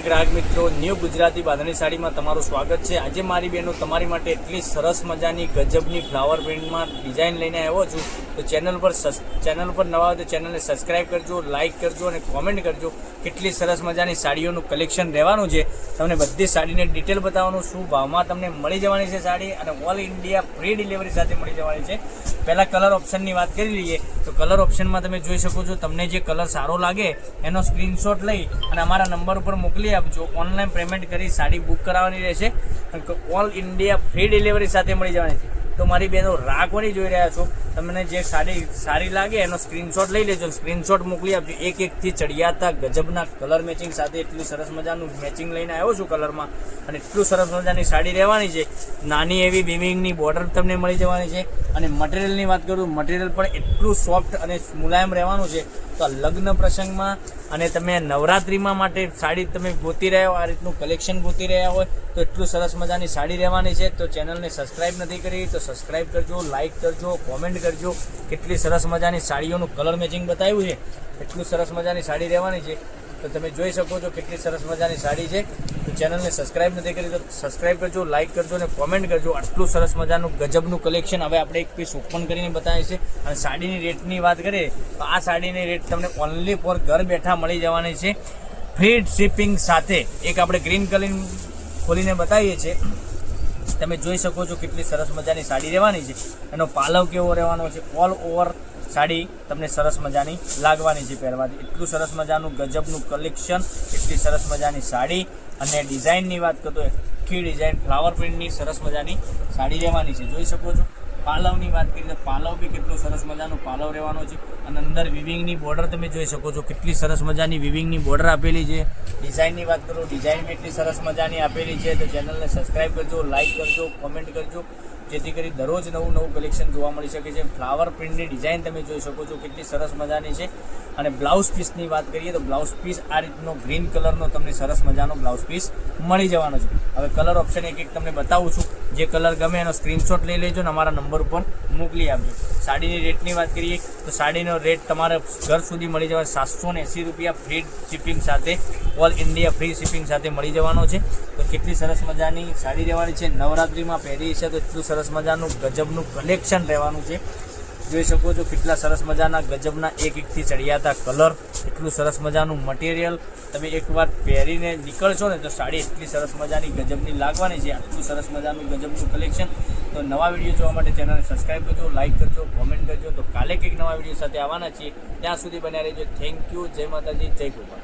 ગ્રાહક મિત્રો, ન્યૂ ગુજરાતી બાંધણી સાડીમાં તમારું સ્વાગત છે। આજે મારી બહેનો તમારી માટે એટલી સરસ મજાની ગજબની ફ્લાવર પ્રિન્ટમાં ડિઝાઇન લઈને આવ્યો છું। તો ચેનલ પર નવા હોય તો ચેનલને સબસ્ક્રાઇબ કરજો, લાઇક કરજો અને કોમેન્ટ કરજો। કેટલી સરસ મજાની સાડીઓનું કલેક્શન રહેવાનું છે। તમને બધી સાડીને ડિટેલ બતાવવાનું, શું ભાવમાં તમને મળી જવાની છે સાડી, અને ઓલ ઇન્ડિયા ફ્રી ડિલિવરી સાથે મળી જવાની છે। પહેલાં કલર ઓપ્શનની વાત કરી લઈએ તો કલર ઓપ્શનમાં તમે જોઈ શકો છો, તમને જે કલર સારો લાગે એનો સ્ક્રીનશોટ લઈ અને અમારા નંબર ઉપર મોકલી આપજો। ઓનલાઈન પેમેન્ટ કરી સાડી બુક કરાવવાની રહેશે। ઓલ ઇન્ડિયા ફ્રી ડિલિવરી સાથે મળી જવાની છે। તો મારી બહેનો રાહ કોની જોઈ રહ્યા છો? તમને જે સાડી સારી લાગે એનો સ્ક્રીનશોટ લઈ લેજો, સ્ક્રીનશોટ મોકલી આપજો। એકથી ચડિયાતા ગજબના કલર મેચિંગ સાથે એટલું સરસ મજાનું મેચિંગ લઈને આવ્યો છું કલરમાં, અને એટલું સરસ મજાની સાડી રહેવાની છે। નાની એવી વિવિંગની બોર્ડર તમને મળી જવાની છે। અને મટીરિયલની વાત કરું, મટીરિયલ પણ એટલું સોફ્ટ અને મુલાયમ રહેવાનું છે। તો લગ્ન પ્રસંગમાં અને તમે નવરાત્રિમાં માટે સાડી તમે ગોતી રહ્યા હો, આ રીતનું કલેક્શન ગોતી રહ્યા હોય તો એટલું સરસ મજાની સાડી રહેવાની છે। તો ચેનલને સબસ્ક્રાઇબ નથી કરી તો સબસ્ક્રાઇબ કરજો, લાઇક કરજો, કોમેન્ટ કરજો। કેટલી સરસ મજાની સાડીઓનું કલર મેચિંગ બતાવ્યું છે, એટલું સરસ મજાની સાડી રહેવાની છે। તો તમે જોઈ શકો છો કેટલી સરસ મજાની સાડી છે। તો ચેનલને સબસ્ક્રાઇબ નથી કરી તો સબસ્ક્રાઇબ કરજો, લાઇક કરજો અને કોમેન્ટ કરજો। આટલું સરસ મજાનું ગજબનું કલેક્શન હવે આપણે એક પીસ ઓપન કરીને બતાવીએ છીએ। અને સાડીની રેટની વાત કરીએ તો આ સાડીની રેટ તમને ઓનલી ફોર ઘર બેઠા મળી જવાની છે, ફ્રી શિપિંગ સાથે। એક આપણે ગ્રીન કલર ખોલીને બતાવીએ છીએ, તમે જોઈ શકો છો કેટલી સરસ મજાની સાડી રહેવાની છે। એનો પાલવ કેવો રહેવાનો છે, ઓલ ઓવર સાડી તમને સરસ મજાની લાગવાની છે પહેરવાથી। એટલું સરસ મજાનું ગજબનું કલેક્શન, એટલી સરસ મજાની સાડી। અને ડિઝાઇનની વાત કરતો આખી ડિઝાઇન ફ્લાવર પ્રિન્ટની સરસ મજાની સાડી રહેવાની છે, જોઈ શકો છો। પાલવની વાત કરીએ તો પાલવ બી કેટલો સરસ મજાનો પાલવ રહેવાનો છે। અને અંદર વિવિંગની બોર્ડર તમે જોઈ શકો છો, કેટલી સરસ મજાની વિવિંગની બોર્ડર આપેલી છે। ડિઝાઇનની વાત કરું, ડિઝાઇન બી એટલી સરસ મજાની આપેલી છે। તો ચેનલને સબસ્ક્રાઇબ કરજો, લાઇક કરજો, કોમેન્ટ કરજો, જેથી કરી દરરોજ નવું કલેક્શન જોવા મળી શકે છે। ફ્લાવર પ્રિન્ટની ડિઝાઇન તમે જોઈ શકો છો કેટલી સરસ મજાની છે। અને બ્લાઉઝ પીસની વાત કરીએ તો બ્લાઉઝ પીસ આ રીતનો ગ્રીન કલરનો તમને સરસ મજાનો બ્લાઉઝ પીસ મળી જવાનો છે। હવે કલર ઓપ્શન એક તમને બતાવું છું, જે કલર ગમે એનો સ્ક્રીનશોટ લઈ લેજો અને અમારા નંબર ઉપર મોકલી આપજો। સાડીની રેટની વાત કરીએ તો સાડીનો રેટ તમારે ઘર સુધી મળી જવા 780 રૂપિયા ફ્રી શિપિંગ સાથે, ઓલ ઇન્ડિયા ફ્રી શિપિંગ સાથે મળી જવાનો છે। તો કેટલી સરસ મજાની સાડી રહેવાની છે, નવરાત્રિમાં પહેરી છે તો એટલું સરસ મજાનું ગજબનું કલેક્શન રહેવાનું છે। જોઈ શકો છો કેટલા સરસ મજાના ગજબના એકથી ચડિયાતા કલર, એટલું સરસ મજાનું મટીરિયલ। તમે એકવાર પહેરીને નીકળશો ને તો સાડી એટલી સરસ મજાની ગજબની લાગવાની છે। આટલું સરસ મજાનું ગજબનું કલેક્શન। તો નવા વિડીયો જોવા માટે ચેનલને સબસ્ક્રાઈબ કરજો, લાઇક કરજો, કોમેન્ટ કરજો। તો કાલે કંઈક નવા વિડીયો સાથે આવવાના છીએ, ત્યાં સુધી બન્યા રહેજો। થેન્ક યુ, જય માતાજી, જય ગોપાલ।